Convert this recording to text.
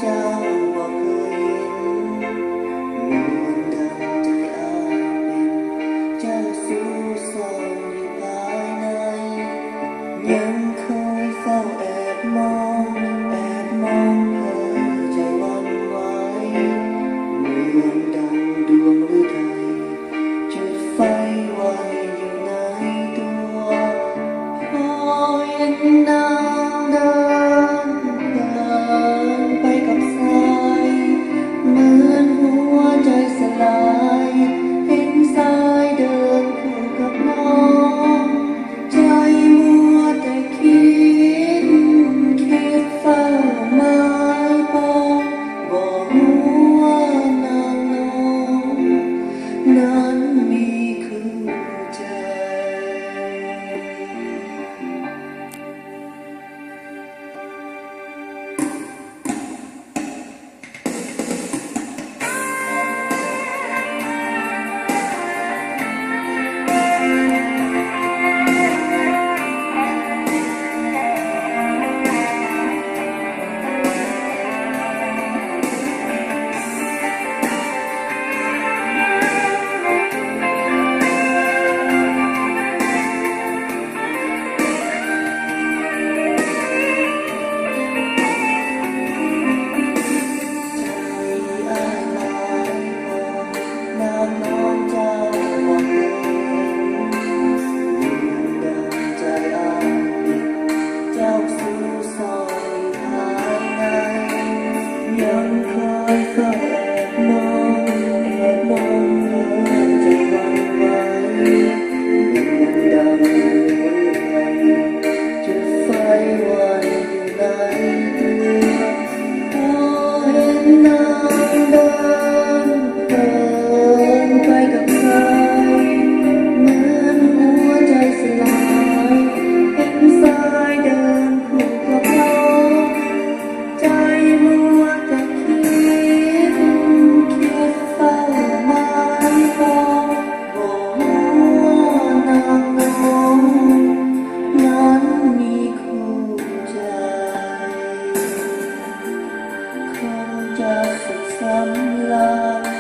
เจ้าบ่เคยเห็นเหมือนดังใจอ้ายเป็นเจ้าสู่ซ่อนอยู่ภายในยังคอยเฝ้าแอบมองเธอใจหวั่นไหวเหมือนดังดวงฤทัยจุดไฟไว้อยู่ในตัวพอเห็นนางเดินไปกับสายเหมือนหัวใจสลายเห็นสายเดินคู่กับน้องใจมัวแต่คิดเฝ้าหมายปองบอกว่านางน้องนั้นมีคู่ใจยังคอยเฝ้าแอบมองเธอใจหวั่นไหวเหมือนดังหัวใจจุดไฟไว้อยู่ในตัวพอเห็นนางเดินไปกับใครเหมือนหัวใจสลายเห็นสายเดินคู่กับเขาใจมัวแต่คิดเฝ้าหมายปองบอกว่านางน้องนั้นมีคู่ใจคงจะสุขสำราญ